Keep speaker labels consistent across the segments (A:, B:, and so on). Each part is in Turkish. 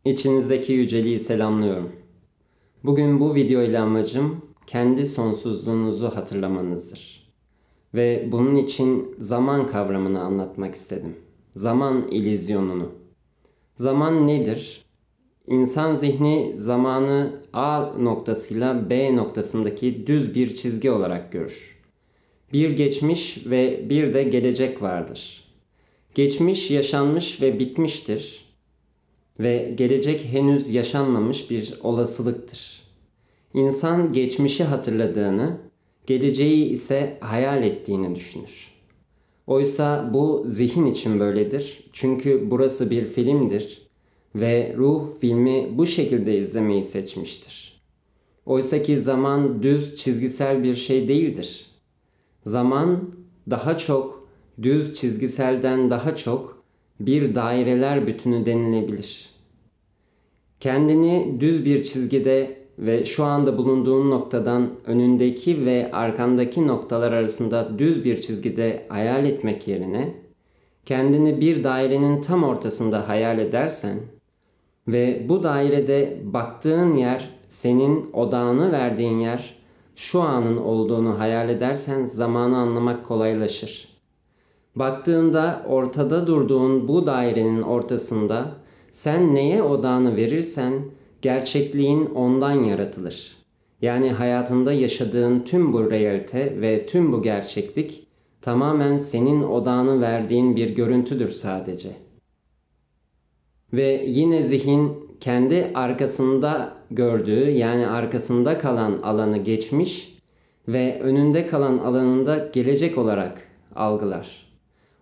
A: İçinizdeki yüceliği selamlıyorum. Bugün bu video ile amacım kendi sonsuzluğunuzu hatırlamanızdır. Ve bunun için zaman kavramını anlatmak istedim. Zaman illüzyonunu. Zaman nedir? İnsan zihni zamanı A noktasıyla B noktasındaki düz bir çizgi olarak görür. Bir geçmiş ve bir de gelecek vardır. Geçmiş yaşanmış ve bitmiştir. Ve gelecek henüz yaşanmamış bir olasılıktır. İnsan geçmişi hatırladığını, geleceği ise hayal ettiğini düşünür. Oysa bu zihin için böyledir. Çünkü burası bir filmdir ve ruh filmi bu şekilde izlemeyi seçmiştir. Oysa ki zaman düz çizgisel bir şey değildir. Zaman daha çok düz çizgiselden daha çok bir daireler bütünü denilebilir. Kendini düz bir çizgide ve şu anda bulunduğun noktadan önündeki ve arkandaki noktalar arasında düz bir çizgide hayal etmek yerine kendini bir dairenin tam ortasında hayal edersen ve bu dairede baktığın yer, senin odağını verdiğin yer, şu anın olduğunu hayal edersen zamanı anlamak kolaylaşır. Baktığında ortada durduğun bu dairenin ortasında sen neye odağını verirsen gerçekliğin ondan yaratılır. Yani hayatında yaşadığın tüm bu realite ve tüm bu gerçeklik tamamen senin odağını verdiğin bir görüntüdür sadece. Ve yine zihin kendi arkasında gördüğü, yani arkasında kalan alanı geçmiş ve önünde kalan alanında gelecek olarak algılar.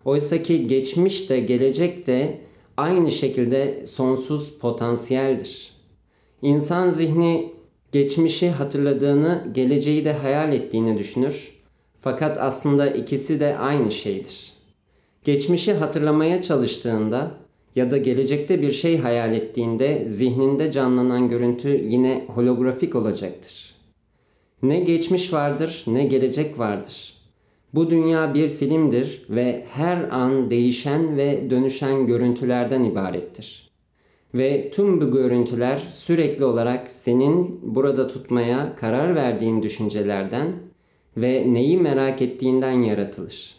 A: Oysa ki geçmiş de gelecek de aynı şekilde sonsuz potansiyeldir. İnsan zihni geçmişi hatırladığını, geleceği de hayal ettiğini düşünür. Fakat aslında ikisi de aynı şeydir. Geçmişi hatırlamaya çalıştığında ya da gelecekte bir şey hayal ettiğinde zihninde canlanan görüntü yine holografik olacaktır. Ne geçmiş vardır ne gelecek vardır. Bu dünya bir filmdir ve her an değişen ve dönüşen görüntülerden ibarettir. Ve tüm bu görüntüler sürekli olarak senin burada tutmaya karar verdiğin düşüncelerden ve neyi merak ettiğinden yaratılır.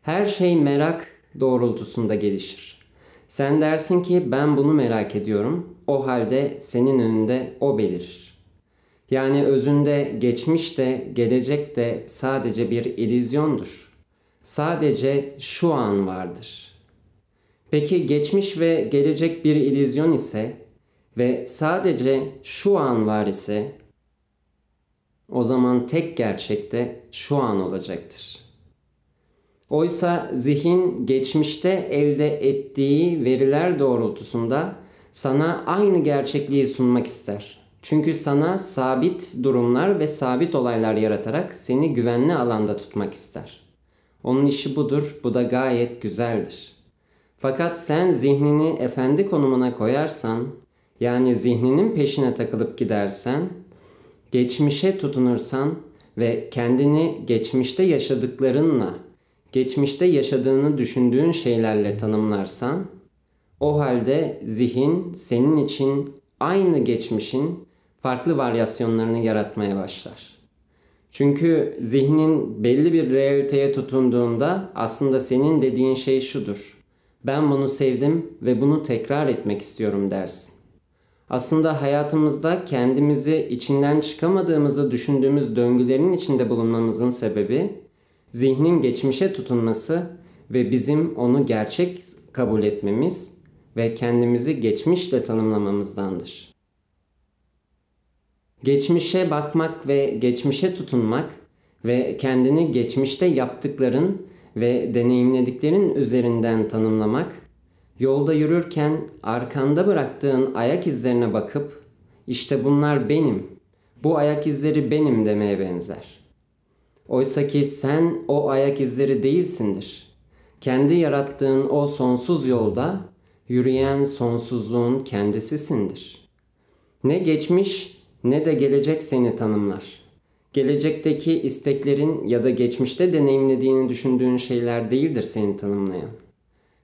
A: Her şey merak doğrultusunda gelişir. Sen dersin ki ben bunu merak ediyorum, o halde senin önünde o belirir. Yani özünde geçmiş de gelecek de sadece bir illüzyondur. Sadece şu an vardır. Peki geçmiş ve gelecek bir illüzyon ise ve sadece şu an var ise o zaman tek gerçek de şu an olacaktır. Oysa zihin geçmişte elde ettiği veriler doğrultusunda sana aynı gerçekliği sunmak ister. Çünkü sana sabit durumlar ve sabit olaylar yaratarak seni güvenli alanda tutmak ister. Onun işi budur, bu da gayet güzeldir. Fakat sen zihnini efendi konumuna koyarsan, yani zihninin peşine takılıp gidersen, geçmişe tutunursan ve kendini geçmişte yaşadıklarınla, geçmişte yaşadığını düşündüğün şeylerle tanımlarsan, o halde zihin senin için aynı geçmişin farklı varyasyonlarını yaratmaya başlar. Çünkü zihnin belli bir realiteye tutunduğunda aslında senin dediğin şey şudur. Ben bunu sevdim ve bunu tekrar etmek istiyorum dersin. Aslında hayatımızda kendimizi içinden çıkamadığımızı düşündüğümüz döngülerin içinde bulunmamızın sebebi zihnin geçmişe tutunması ve bizim onu gerçek kabul etmemiz ve kendimizi geçmişle tanımlamamızdandır. Geçmişe bakmak ve geçmişe tutunmak ve kendini geçmişte yaptıkların ve deneyimlediklerin üzerinden tanımlamak, yolda yürürken arkanda bıraktığın ayak izlerine bakıp işte bunlar benim, bu ayak izleri benim demeye benzer. Oysa ki sen o ayak izleri değilsindir. Kendi yarattığın o sonsuz yolda yürüyen sonsuzluğun kendisisindir. Ne geçmiş ne de gelecek seni tanımlar. Gelecekteki isteklerin ya da geçmişte deneyimlediğini düşündüğün şeyler değildir seni tanımlayan.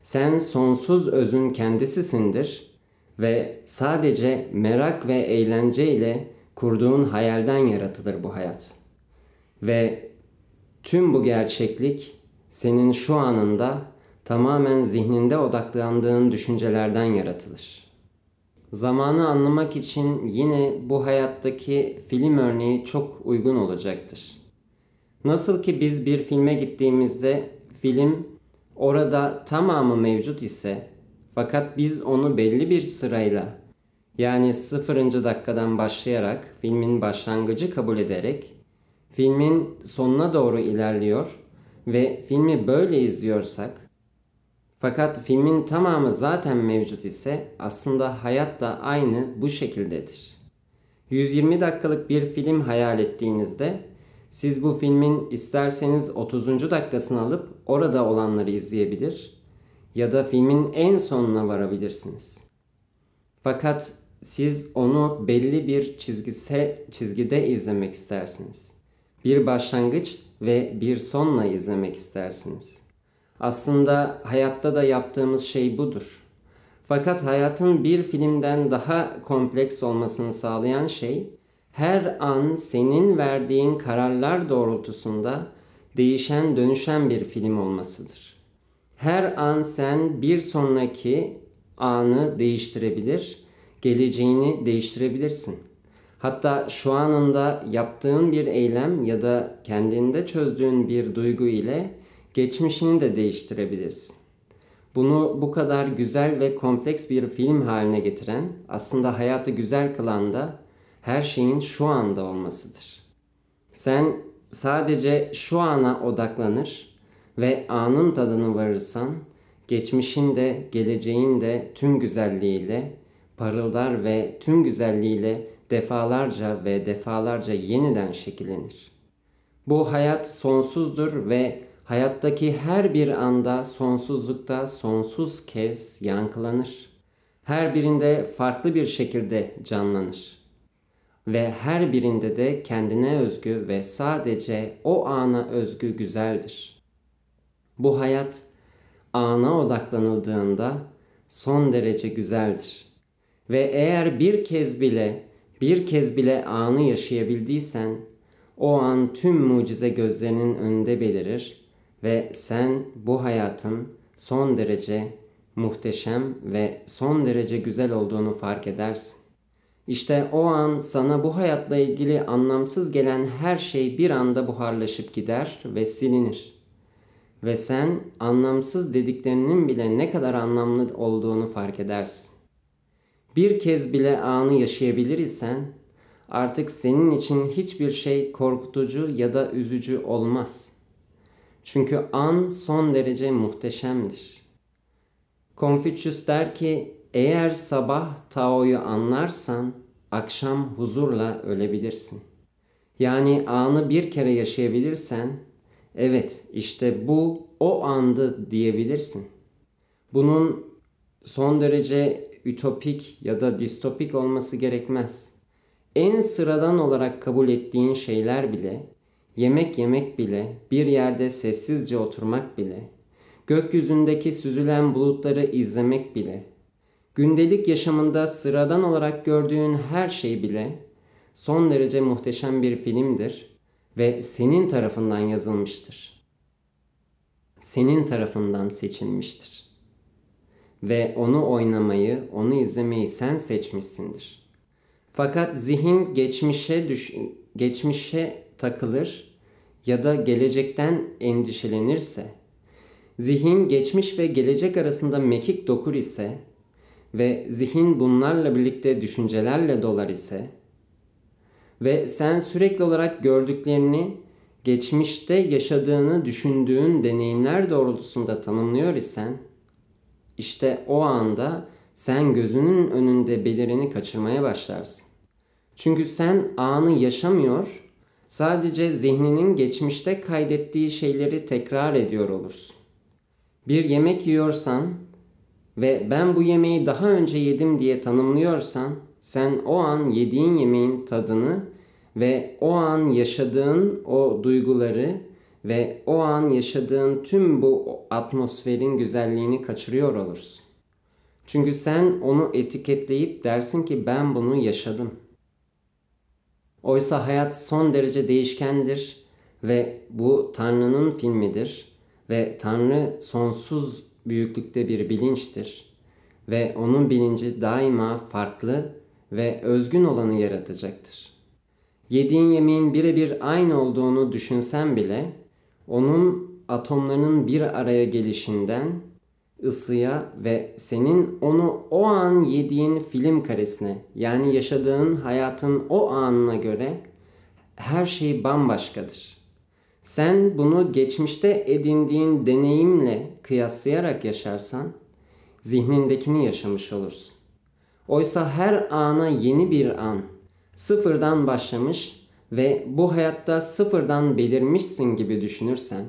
A: Sen sonsuz özün kendisisindir Ve sadece merak ve eğlence ile kurduğun hayalden yaratılır bu hayat. Ve tüm bu gerçeklik senin şu anında tamamen zihninde odaklandığın düşüncelerden yaratılır. Zamanı anlamak için yine bu hayattaki film örneği çok uygun olacaktır. Nasıl ki biz bir filme gittiğimizde film orada tamamı mevcut ise fakat biz onu belli bir sırayla yani 0. dakikadan başlayarak filmin başlangıcı kabul ederek filmin sonuna doğru ilerliyor ve filmi böyle izliyorsak fakat filmin tamamı zaten mevcut ise aslında hayat da aynı bu şekildedir. 120 dakikalık bir film hayal ettiğinizde siz bu filmin isterseniz 30. dakikasını alıp orada olanları izleyebilir ya da filmin en sonuna varabilirsiniz. Fakat siz onu belli bir çizgide izlemek istersiniz. Bir başlangıç ve bir sonla izlemek istersiniz. Aslında hayatta da yaptığımız şey budur. Fakat hayatın bir filmden daha kompleks olmasını sağlayan şey, her an senin verdiğin kararlar doğrultusunda değişen dönüşen bir film olmasıdır. Her an sen bir sonraki anı değiştirebilir, geleceğini değiştirebilirsin. Hatta şu anında yaptığın bir eylem ya da kendinde çözdüğün bir duygu ile geçmişini de değiştirebilirsin. Bunu bu kadar güzel ve kompleks bir film haline getiren, aslında hayatı güzel kılan da her şeyin şu anda olmasıdır. Sen sadece şu ana odaklanır ve anın tadını varırsan, geçmişin de geleceğin de tüm güzelliğiyle parıldar ve tüm güzelliğiyle defalarca ve defalarca yeniden şekillenir. Bu hayat sonsuzdur ve hayattaki her bir anda sonsuzlukta sonsuz kez yankılanır. Her birinde farklı bir şekilde canlanır. Ve her birinde de kendine özgü ve sadece o ana özgü güzeldir. Bu hayat ana odaklanıldığında son derece güzeldir. Ve eğer bir kez bile anı yaşayabildiysen o an tüm mucize gözlerinin önünde belirir ve sen bu hayatın son derece muhteşem ve son derece güzel olduğunu fark edersin. İşte o an sana bu hayatla ilgili anlamsız gelen her şey bir anda buharlaşıp gider ve silinir. Ve sen anlamsız dediklerinin bile ne kadar anlamlı olduğunu fark edersin. Bir kez bile anı yaşayabilir isen artık senin için hiçbir şey korkutucu ya da üzücü olmaz. Çünkü an son derece muhteşemdir. Konfüçyüs der ki, eğer sabah Tao'yu anlarsan akşam huzurla ölebilirsin. Yani anı bir kere yaşayabilirsen, evet işte bu o andı diyebilirsin. Bunun son derece ütopik ya da distopik olması gerekmez. En sıradan olarak kabul ettiğin şeyler bile, yemek yemek bile, bir yerde sessizce oturmak bile, gökyüzündeki süzülen bulutları izlemek bile, gündelik yaşamında sıradan olarak gördüğün her şey bile son derece muhteşem bir filmdir ve senin tarafından yazılmıştır. Senin tarafından seçilmiştir. Ve onu oynamayı, onu izlemeyi sen seçmişsindir. Fakat zihin geçmişe takılır ya da gelecekten endişelenirse, zihin geçmiş ve gelecek arasında mekik dokur ise ve zihin bunlarla birlikte düşüncelerle dolar ise ve sen sürekli olarak gördüklerini geçmişte yaşadığını düşündüğün deneyimler doğrultusunda tanımlıyor isen, işte o anda sen gözünün önünde belireni kaçırmaya başlarsın. Çünkü sen anı yaşamıyor, sadece zihninin geçmişte kaydettiği şeyleri tekrar ediyor olursun. Bir yemek yiyorsan ve ben bu yemeği daha önce yedim diye tanımlıyorsan, sen o an yediğin yemeğin tadını ve o an yaşadığın o duyguları ve o an yaşadığın tüm bu atmosferin güzelliğini kaçırıyor olursun. Çünkü sen onu etiketleyip dersin ki ben bunu yaşadım. Oysa hayat son derece değişkendir ve bu Tanrı'nın filmidir ve Tanrı sonsuz büyüklükte bir bilinçtir ve onun bilinci daima farklı ve özgün olanı yaratacaktır. Yediğin yemeğin birebir aynı olduğunu düşünsen bile onun atomlarının bir araya gelişinden ısıya ve senin onu o an yediğin film karesine, yani yaşadığın hayatın o anına göre her şey bambaşkadır. Sen bunu geçmişte edindiğin deneyimle kıyaslayarak yaşarsan zihnindekini yaşamış olursun. Oysa her ana yeni bir an, sıfırdan başlamış ve bu hayatta sıfırdan belirmişsin gibi düşünürsen,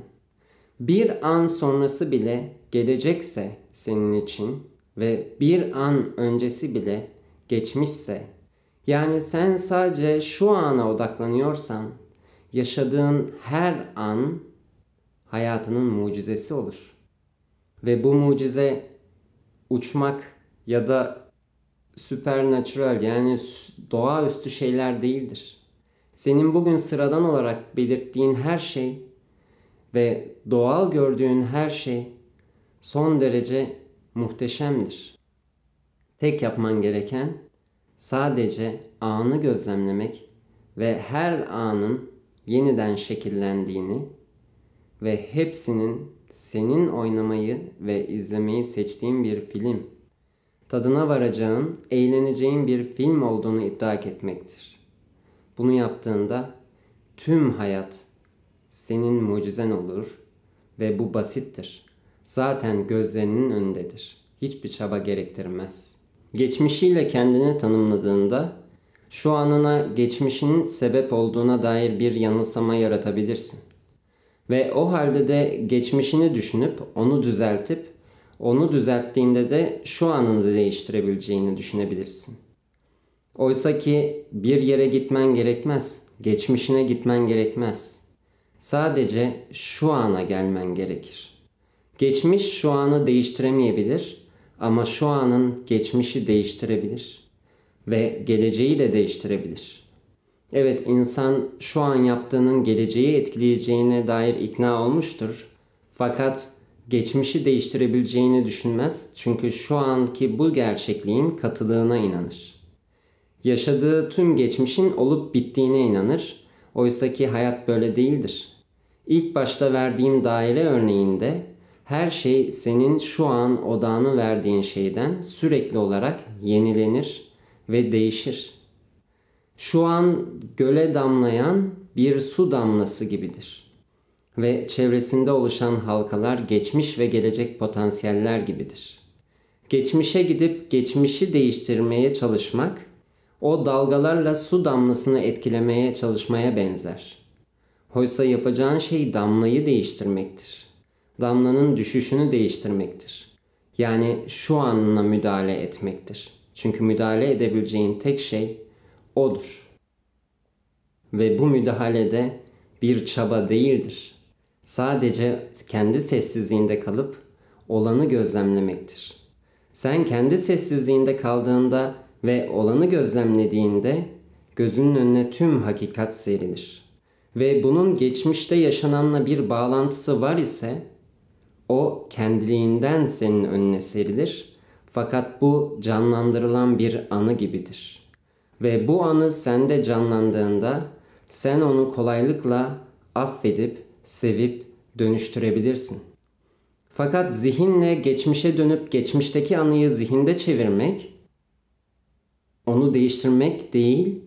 A: bir an sonrası bile gelecekse senin için ve bir an öncesi bile geçmişse, yani sen sadece şu ana odaklanıyorsan, yaşadığın her an hayatının mucizesi olur. Ve bu mucize uçmak ya da supernatural, yani doğaüstü şeyler değildir. Senin bugün sıradan olarak belirttiğin her şey ve doğal gördüğün her şey son derece muhteşemdir. Tek yapman gereken sadece anı gözlemlemek ve her anın yeniden şekillendiğini ve hepsinin senin oynamayı ve izlemeyi seçtiğin bir film, tadına varacağın, eğleneceğin bir film olduğunu idrak etmektir. Bunu yaptığında tüm hayat senin mucizen olur ve bu basittir. Zaten gözlerinin önündedir. Hiçbir çaba gerektirmez. Geçmişiyle kendini tanımladığında şu anına geçmişinin sebep olduğuna dair bir yanılsama yaratabilirsin. Ve o halde de geçmişini düşünüp onu düzeltip onu düzelttiğinde de şu anını değiştirebileceğini düşünebilirsin. Oysa ki bir yere gitmen gerekmez, geçmişine gitmen gerekmez. Sadece şu ana gelmen gerekir. Geçmiş şu anı değiştiremeyebilir ama şu anın geçmişi değiştirebilir ve geleceği de değiştirebilir. Evet, insan şu an yaptığının geleceği etkileyeceğine dair ikna olmuştur. Fakat geçmişi değiştirebileceğini düşünmez. Çünkü şu anki bu gerçekliğin katılığına inanır. Yaşadığı tüm geçmişin olup bittiğine inanır. Oysaki hayat böyle değildir. İlk başta verdiğim daire örneğinde her şey senin şu an odağını verdiğin şeyden sürekli olarak yenilenir ve değişir. Şu an göle damlayan bir su damlası gibidir. Ve çevresinde oluşan halkalar geçmiş ve gelecek potansiyeller gibidir. Geçmişe gidip geçmişi değiştirmeye çalışmak, o dalgalarla su damlasını etkilemeye çalışmaya benzer. Oysa yapacağın şey damlayı değiştirmektir. Damlanın düşüşünü değiştirmektir. Yani şu anına müdahale etmektir. Çünkü müdahale edebileceğin tek şey odur. Ve bu müdahalede bir çaba değildir. Sadece kendi sessizliğinde kalıp olanı gözlemlemektir. Sen kendi sessizliğinde kaldığında ve olanı gözlemlediğinde gözünün önüne tüm hakikat serilir. Ve bunun geçmişte yaşananla bir bağlantısı var ise o kendiliğinden senin önüne serilir. Fakat bu canlandırılan bir anı gibidir. Ve bu anı sende canlandığında sen onu kolaylıkla affedip, sevip dönüştürebilirsin. Fakat zihinle geçmişe dönüp geçmişteki anıyı zihinde çevirmek, onu değiştirmek değil,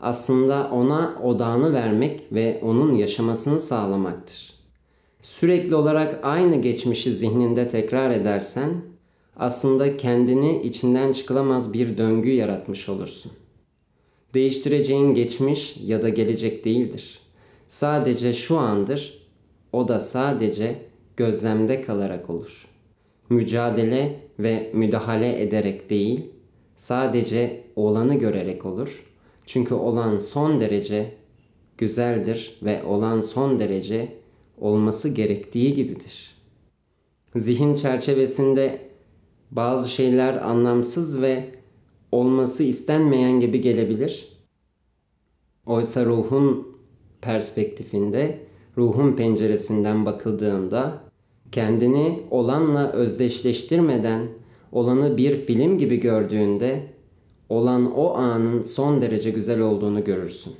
A: aslında ona odağını vermek ve onun yaşamasını sağlamaktır. Sürekli olarak aynı geçmişi zihninde tekrar edersen, aslında kendini içinden çıkılamaz bir döngü yaratmış olursun. Değiştireceğin geçmiş ya da gelecek değildir. Sadece şu andır, o da sadece gözlemde kalarak olur. Mücadele ve müdahale ederek değil, sadece olanı görerek olur. Çünkü olan son derece güzeldir ve olan son derece olması gerektiği gibidir. Zihin çerçevesinde Bazı şeyler anlamsız ve olması istenmeyen gibi gelebilir. Oysa ruhun perspektifinde, ruhun penceresinden bakıldığında kendini olanla özdeşleştirmeden olanı bir film gibi gördüğünde olan o anın son derece güzel olduğunu görürsün.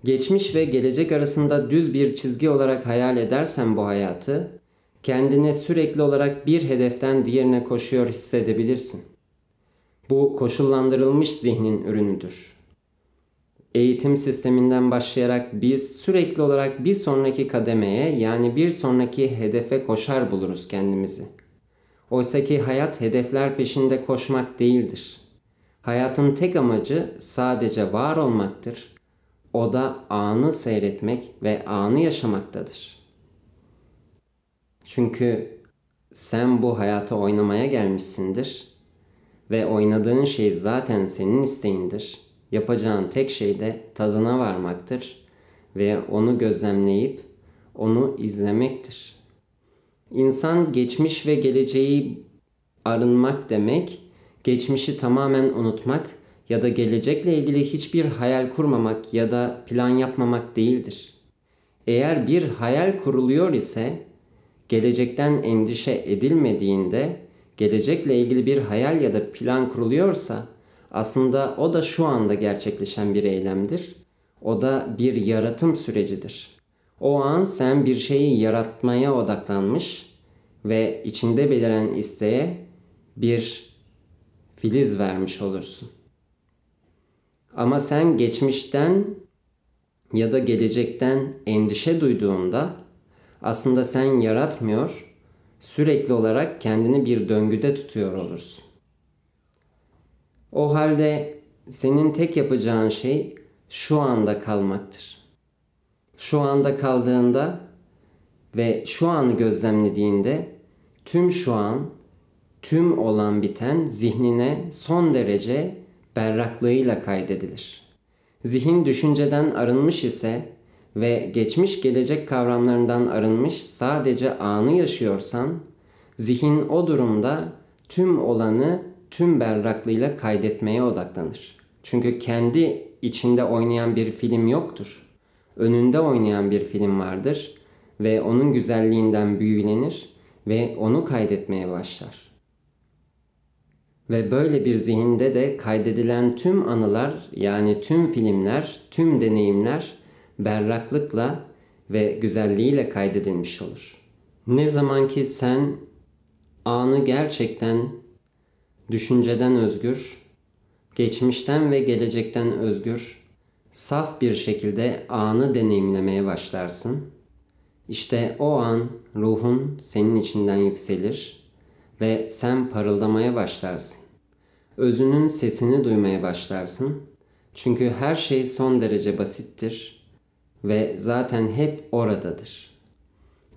A: Geçmiş ve gelecek arasında düz bir çizgi olarak hayal edersen bu hayatı, kendini sürekli olarak bir hedeften diğerine koşuyor hissedebilirsin. Bu koşullandırılmış zihnin ürünüdür. Eğitim sisteminden başlayarak biz sürekli olarak bir sonraki kademeye yani bir sonraki hedefe koşar buluruz kendimizi. Oysaki hayat hedefler peşinde koşmak değildir. Hayatın tek amacı sadece var olmaktır. O da anı seyretmek ve anı yaşamaktadır. Çünkü sen bu hayata oynamaya gelmişsindir ve oynadığın şey zaten senin isteğindir. Yapacağın tek şey de tadına varmaktır ve onu gözlemleyip onu izlemektir. İnsan geçmiş ve geleceği arınmak demek, geçmişi tamamen unutmak ya da gelecekle ilgili hiçbir hayal kurmamak ya da plan yapmamak değildir. Eğer bir hayal kuruluyor ise, gelecekten endişe edilmediğinde, gelecekle ilgili bir hayal ya da plan kuruluyorsa, aslında o da şu anda gerçekleşen bir eylemdir. O da bir yaratım sürecidir. O an sen bir şeyi yaratmaya odaklanmış ve içinde beliren isteğe bir filiz vermiş olursun. Ama sen geçmişten ya da gelecekten endişe duyduğunda aslında sen yaratmıyor, sürekli olarak kendini bir döngüde tutuyor olursun. O halde senin tek yapacağın şey şu anda kalmaktır. Şu anda kaldığında ve şu anı gözlemlediğinde tüm şu an, tüm olan biten zihnine son derece berraklığıyla kaydedilir. Zihin düşünceden arınmış ise ve geçmiş gelecek kavramlarından arınmış sadece anı yaşıyorsan, zihin o durumda tüm olanı tüm berraklığıyla kaydetmeye odaklanır. Çünkü kendi içinde oynayan bir film yoktur. Önünde oynayan bir film vardır ve onun güzelliğinden büyülenir ve onu kaydetmeye başlar. Ve böyle bir zihinde de kaydedilen tüm anılar yani tüm filmler, tüm deneyimler berraklıkla ve güzelliğiyle kaydedilmiş olur. Ne zaman ki sen anı gerçekten düşünceden özgür, geçmişten ve gelecekten özgür, saf bir şekilde anı deneyimlemeye başlarsın. İşte o an ruhun senin içinden yükselir ve sen parıldamaya başlarsın. Özünün sesini duymaya başlarsın. Çünkü her şey son derece basittir ve zaten hep oradadır.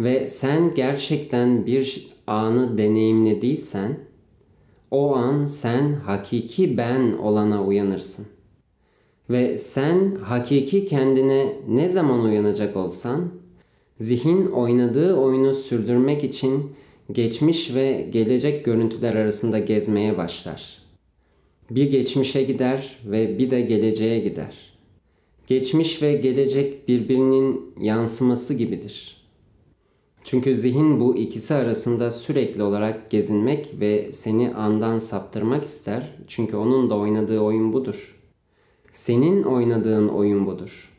A: Ve sen gerçekten bir anı deneyimlediysen, o an sen hakiki ben olana uyanırsın. Ve sen hakiki kendine ne zaman uyanacak olsan, zihin oynadığı oyunu sürdürmek için geçmiş ve gelecek görüntüler arasında gezmeye başlar. Bir geçmişe gider ve bir de geleceğe gider. Geçmiş ve gelecek birbirinin yansıması gibidir. Çünkü zihin bu ikisi arasında sürekli olarak gezinmek ve seni andan saptırmak ister. Çünkü onun da oynadığı oyun budur. Senin oynadığın oyun budur.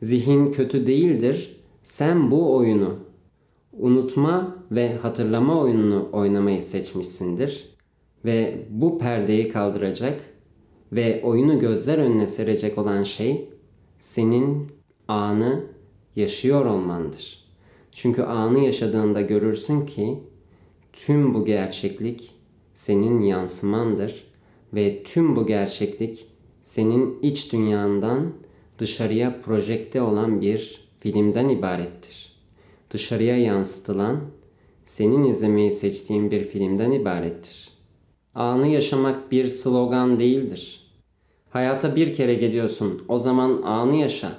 A: Zihin kötü değildir. Sen bu oyunu, unutma ve hatırlama oyununu oynamayı seçmişsindir. Ve bu perdeyi kaldıracak ve oyunu gözler önüne serecek olan şey senin anı yaşıyor olmandır. Çünkü anı yaşadığında görürsün ki tüm bu gerçeklik senin yansımandır ve tüm bu gerçeklik senin iç dünyandan dışarıya projekte olan bir filmden ibarettir. Dışarıya yansıtılan, senin izlemeyi seçtiğin bir filmden ibarettir. Anı yaşamak bir slogan değildir. Hayata bir kere geliyorsun, o zaman anı yaşa.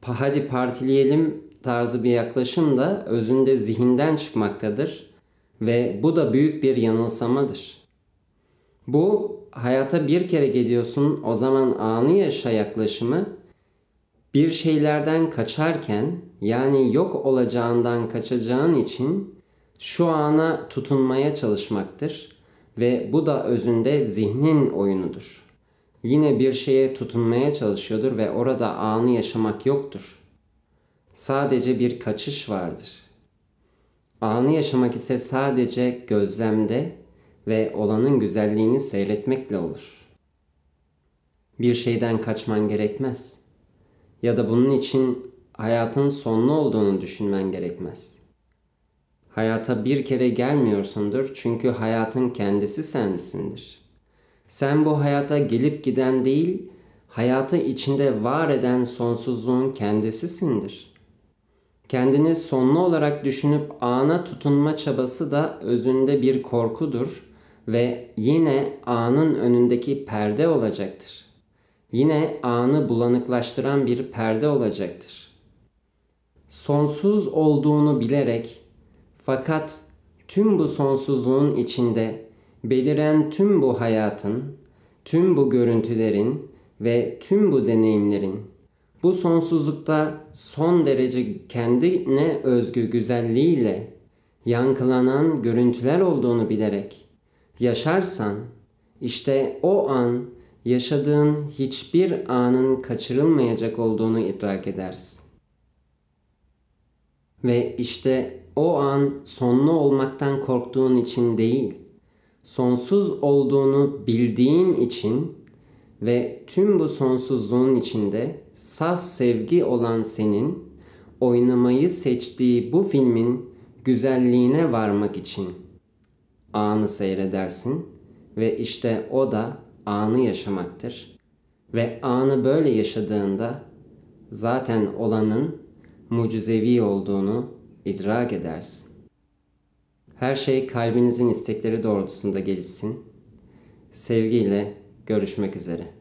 A: Hadi partileyelim tarzı bir yaklaşım da özünde zihinden çıkmaktadır Ve bu da büyük bir yanılsamadır. Bu hayata bir kere geliyorsun, o zaman anı yaşa yaklaşımı bir şeylerden kaçarken, yani yok olacağından kaçacağın için şu ana tutunmaya çalışmaktır. Ve bu da özünde zihnin oyunudur. Yine bir şeye tutunmaya çalışıyordur ve orada anı yaşamak yoktur. Sadece bir kaçış vardır. Anı yaşamak ise sadece gözlemde ve olanın güzelliğini seyretmekle olur. Bir şeyden kaçman gerekmez. Ya da bunun için hayatın sonlu olduğunu düşünmen gerekmez. Hayata bir kere gelmiyorsundur çünkü hayatın kendisi sensindir. Sen bu hayata gelip giden değil, hayatı içinde var eden sonsuzluğun kendisisindir. Kendini sonlu olarak düşünüp ana tutunma çabası da özünde bir korkudur ve yine anın önündeki perde olacaktır. Yine anı bulanıklaştıran bir perde olacaktır. Sonsuz olduğunu bilerek fakat tüm bu sonsuzluğun içinde beliren tüm bu hayatın, tüm bu görüntülerin ve tüm bu deneyimlerin bu sonsuzlukta son derece kendine özgü güzelliğiyle yankılanan görüntüler olduğunu bilerek yaşarsan, işte o an yaşadığın hiçbir anın kaçırılmayacak olduğunu idrak edersin. Ve işte o an sonlu olmaktan korktuğun için değil, sonsuz olduğunu bildiğin için ve tüm bu sonsuzluğun içinde saf sevgi olan senin oynamayı seçtiği bu filmin güzelliğine varmak için anı seyredersin ve işte o da anı yaşamaktır. Ve anı böyle yaşadığında zaten olanın mucizevi olduğunu idrak edersin. Her şey kalbinizin istekleri doğrultusunda gelişsin. Sevgiyle görüşmek üzere.